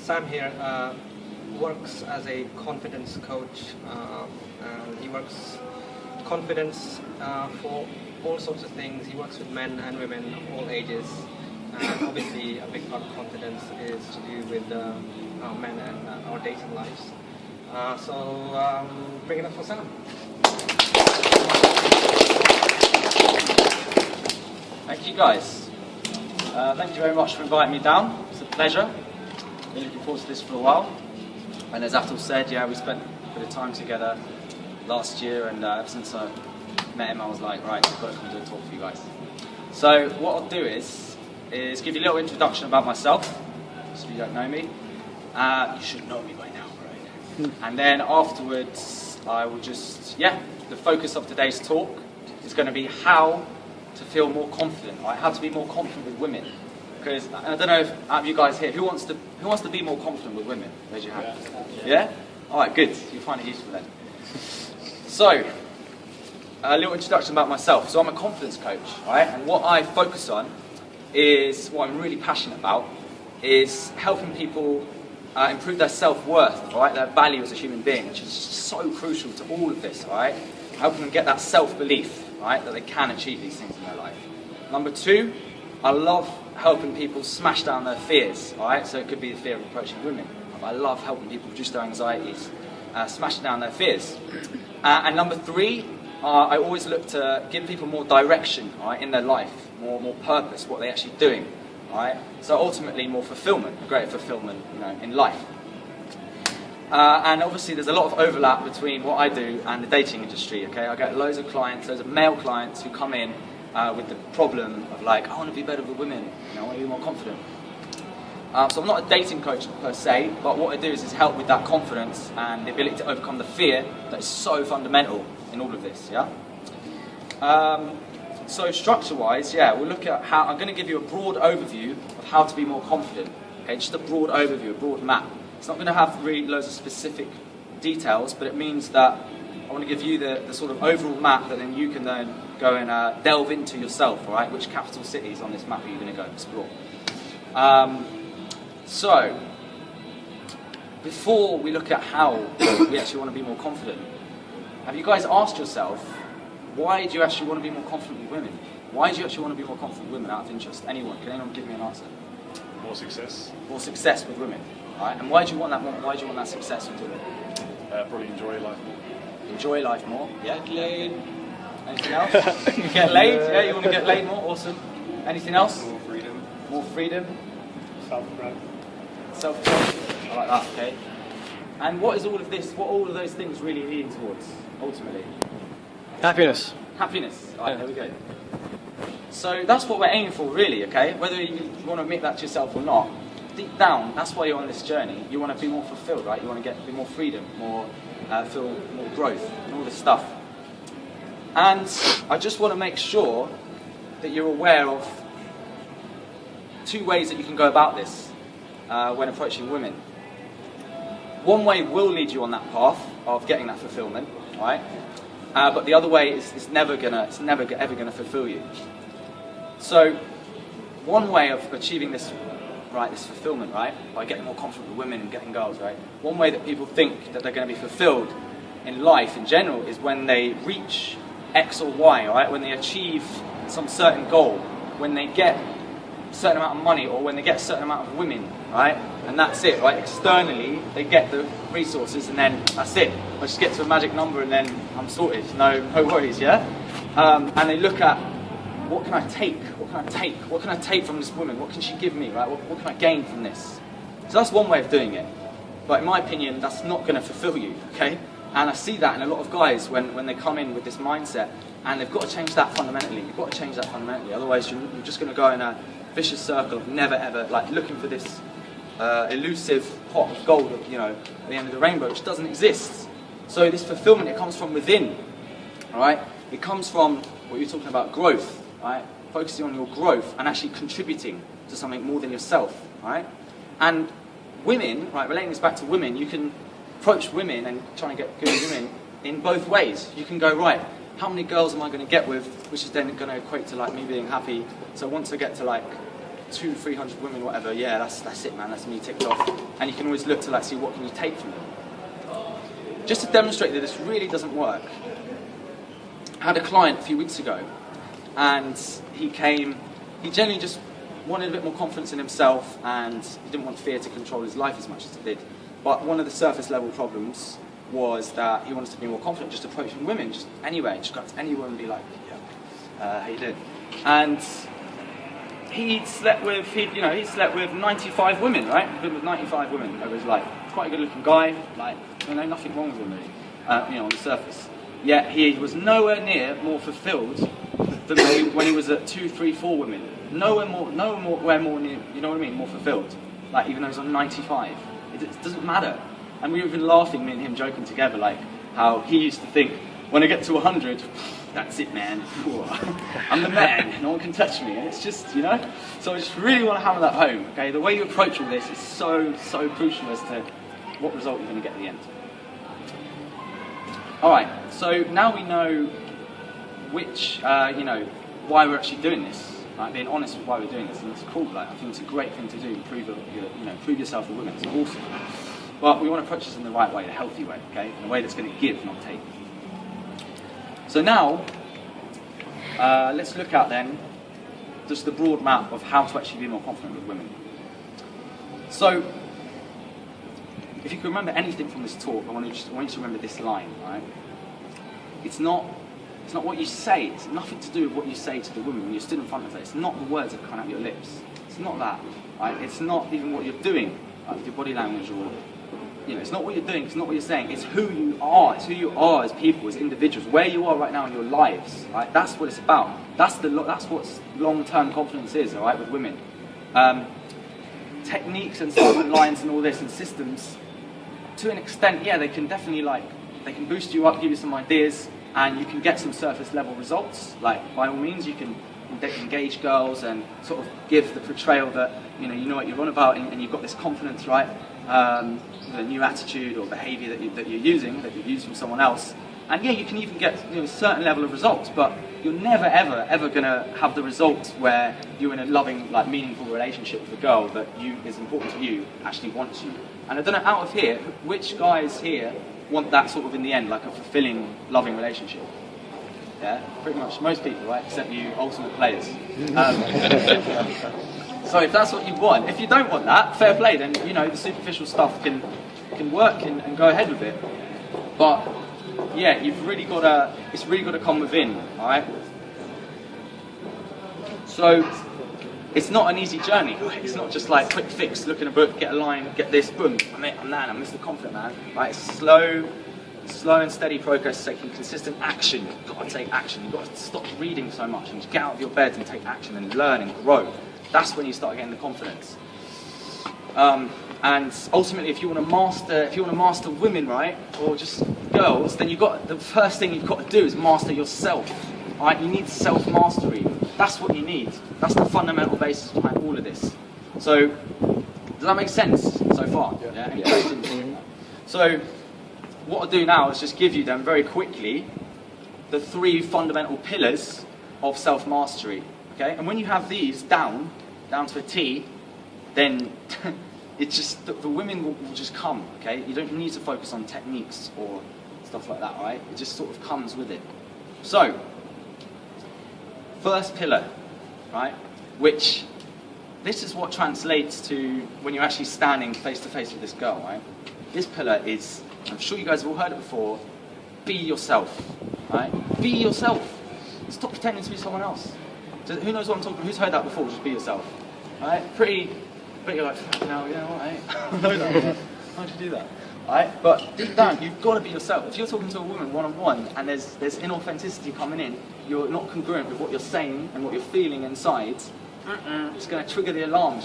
Sam here works as a confidence coach, and he works confidence for all sorts of things. He works with men and women of all ages, and obviously a big part of confidence is to do with our men and our dating lives. So bring it up for Sam. Thank you guys. Thank you very much for inviting me down. It's a pleasure. Been looking forward to this for a while. And as Atul said, yeah, we spent a bit of time together last year, and ever since I met him, I was like, right, I've got to come do a talk for you guys. So what I'll do is give you a little introduction about myself, so if you don't know me. You should know me by now, right? And then afterwards, I will just, the focus of today's talk is going to be how to feel more confident, right? How to be more confident with women. Because I don't know if out of you guys here, who wants to be more confident with women? Raise your hand. Yeah? Alright, good. You'll find it useful then. So, a little introduction about myself. So I'm a confidence coach, right? And what I focus on is, what I'm really passionate about, is helping people improve their self-worth, right? Their value as a human being, which is so crucial to all of this, right? Helping them get that self-belief, right? That they can achieve these things in their life. Number two, I love helping people smash down their fears, alright? So it could be the fear of approaching women. I love helping people reduce their anxieties, smashing down their fears. And number three, I always look to give people more direction, alright, in their life, more purpose, what they're actually doing, alright? So ultimately more fulfillment, greater fulfillment, in life. And obviously there's a lot of overlap between what I do and the dating industry, okay? I get loads of clients, loads of male clients who come in with the problem of like, I want to be better with women, I want to be more confident. So I'm not a dating coach per se, but what I do is help with that confidence and the ability to overcome the fear that is so fundamental in all of this, yeah? So structure-wise, we'll look at how, I'm going to give you a broad overview of how to be more confident, okay? Just a broad overview, a broad map. It's not going to have really loads of specific details, but it means that I want to give you the sort of overall map that then you can then go and delve into yourself, all right? Which capital cities on this map are you going to go explore? So, before we look at how we actually want to be more confident, have you guys asked yourself, why do you actually want to be more confident with women? Why do you actually want to be more confident with women out of interest? Anyone? Can anyone give me an answer? More success. More success with women, all right? And why do you want that more? Why do you want that success with women? Probably enjoy life more. Enjoy life more. Yeah, get laid. Anything else? Get laid? Yeah, you want to get laid more? Awesome. Anything else? More freedom. More freedom. Self-growth. Self-growth. I like that, okay. And what is all of this, what all of those things really leading towards, ultimately? Happiness. Happiness. All right, there we go. So that's what we're aiming for, really, okay? Whether you want to admit that to yourself or not, deep down, that's why you're on this journey. You want to be more fulfilled, right? You want to be more freedom, feel more growth, and all this stuff. And I just want to make sure that you're aware of two ways that you can go about this when approaching women. One way will lead you on that path of getting that fulfillment, right? But the other way is never ever gonna fulfill you. So, one way of achieving this, right, this fulfillment, right, by getting more confident with women and getting girls, right. One way that people think that they're going to be fulfilled in life in general is when they reach X or Y, right? When they achieve some certain goal, when they get a certain amount of money, or when they get a certain amount of women, right? And that's it, right? Externally, they get the resources, and then that's it. I just get to a magic number, and then I'm sorted. No worries, yeah. And they look at, what can I take? What can I take? What can I take from this woman? What can she give me, right? What can I gain from this? So that's one way of doing it. But in my opinion, that's not going to fulfill you, okay? And I see that in a lot of guys when they come in with this mindset, and they've got to change that fundamentally. You've got to change that fundamentally. Otherwise, you're just going to go in a vicious circle of never ever, like, looking for this elusive pot of gold, at the end of the rainbow, which doesn't exist. So this fulfillment, it comes from within, all right? It comes from what you're talking about, growth, right? Focusing on your growth and actually contributing to something more than yourself, right? And women, right, relating this back to women, you can approach women and trying to get good women in both ways. You can go, right, how many girls am I going to get with, which is then going to equate to like me being happy. So once I get to like 200-300 women, whatever, yeah, that's it, man, that's me ticked off. And you can always look to like see what can you take from them. Just to demonstrate that this really doesn't work, I had a client a few weeks ago, and he generally just wanted a bit more confidence in himself, and he didn't want fear to control his life as much as it did. But one of the surface level problems was that he wanted to be more confident, just approaching women, just anywhere, just go up to any woman and be like, yeah, how you doing? And he'd slept with 95 women, right? He'd been with 95 women over his life. Quite a good looking guy, like, nothing wrong with him really, on the surface. Yet he was nowhere near more fulfilled than when he was at 2, 3, 4 women. Nowhere more near, you know what I mean, more fulfilled. Like, even though he's on 95. It doesn't matter. And we were even laughing, me and him joking together, like how he used to think, when I get to 100, that's it, man. I'm the man, no one can touch me. And it's just, so I just really want to hammer that home, okay? The way you approach all this is so crucial as to what result you're going to get at the end. Alright, so now we know which, why we're actually doing this, right? Being honest with why we're doing this, and it's cool, like, I think it's a great thing to do, prove yourself to women, it's awesome. But we want to approach this in the right way, a healthy way, okay? In a way that's going to give, not take. So now, let's look at then just the broad map of how to actually be more confident with women. So, if you can remember anything from this talk, I want you to remember this line, right? It's not what you say, it's nothing to do with what you say to the woman when you're stood in front of her. It's not the words that come out of your lips. It's not that, right? It's not even what you're doing, like with your body language, or it's not what you're doing, it's not what you're saying, it's who you are. It's who you are as people, as individuals, where you are right now in your lives, right? That's what it's about. That's what long-term confidence is, all right, with women. Techniques and statement lines and all this and systems, to an extent, yeah, they can definitely they can boost you up, give you some ideas, and you can get some surface level results. Like, by all means, you can engage girls and sort of give the portrayal that you know what you're on about, and you've got this confidence, right? The new attitude or behaviour that you're using, that you've used from someone else. And yeah, you can even get a certain level of results, but you're never ever going to have the results where you're in a loving, meaningful relationship with a girl that is important to you, actually wants you. And I don't know, out of here, which guys here want that sort of in the end, like a fulfilling, loving relationship? Yeah, pretty much most people, right? Except you ultimate players. So if that's what you want, if you don't want that, fair play, then the superficial stuff can work and go ahead with it. But yeah, it's really got to come within, alright? So it's not an easy journey. It's not just like quick fix, look in a book, get a line, get this, boom, I'm Mr. Confident Man. Right? It's slow and steady progress, taking consistent action. You've got to take action. You've got to stop reading so much and just get out of your bed and take action and learn and grow. That's when you start getting the confidence. And ultimately, if you want to master women, right, or just girls, then the first thing you've got to do is master yourself. Right? You need self-mastery. That's what you need. That's the fundamental basis behind all of this. So, does that make sense so far? Yeah. Any questions? So, what I'll do now is just give you then very quickly the 3 fundamental pillars of self-mastery. Okay? And when you have these down to a T, then it's just the women will just come. Okay? You don't need to focus on techniques or stuff like that. Right? It just sort of comes with it. So, first pillar, right? Which this is what translates to when you're actually standing face to face with this girl, right? This pillar is, I'm sure you guys have all heard it before, be yourself, right? Be yourself. Stop pretending to be someone else. Who knows what I'm talking about? Who's heard that before? Just be yourself, right? But you're like, no, alright. How'd you do that? Right? But deep down, you've got to be yourself. If you're talking to a woman one-on-one and there's inauthenticity coming in, you're not congruent with what you're saying and what you're feeling inside, it's going to trigger the alarm.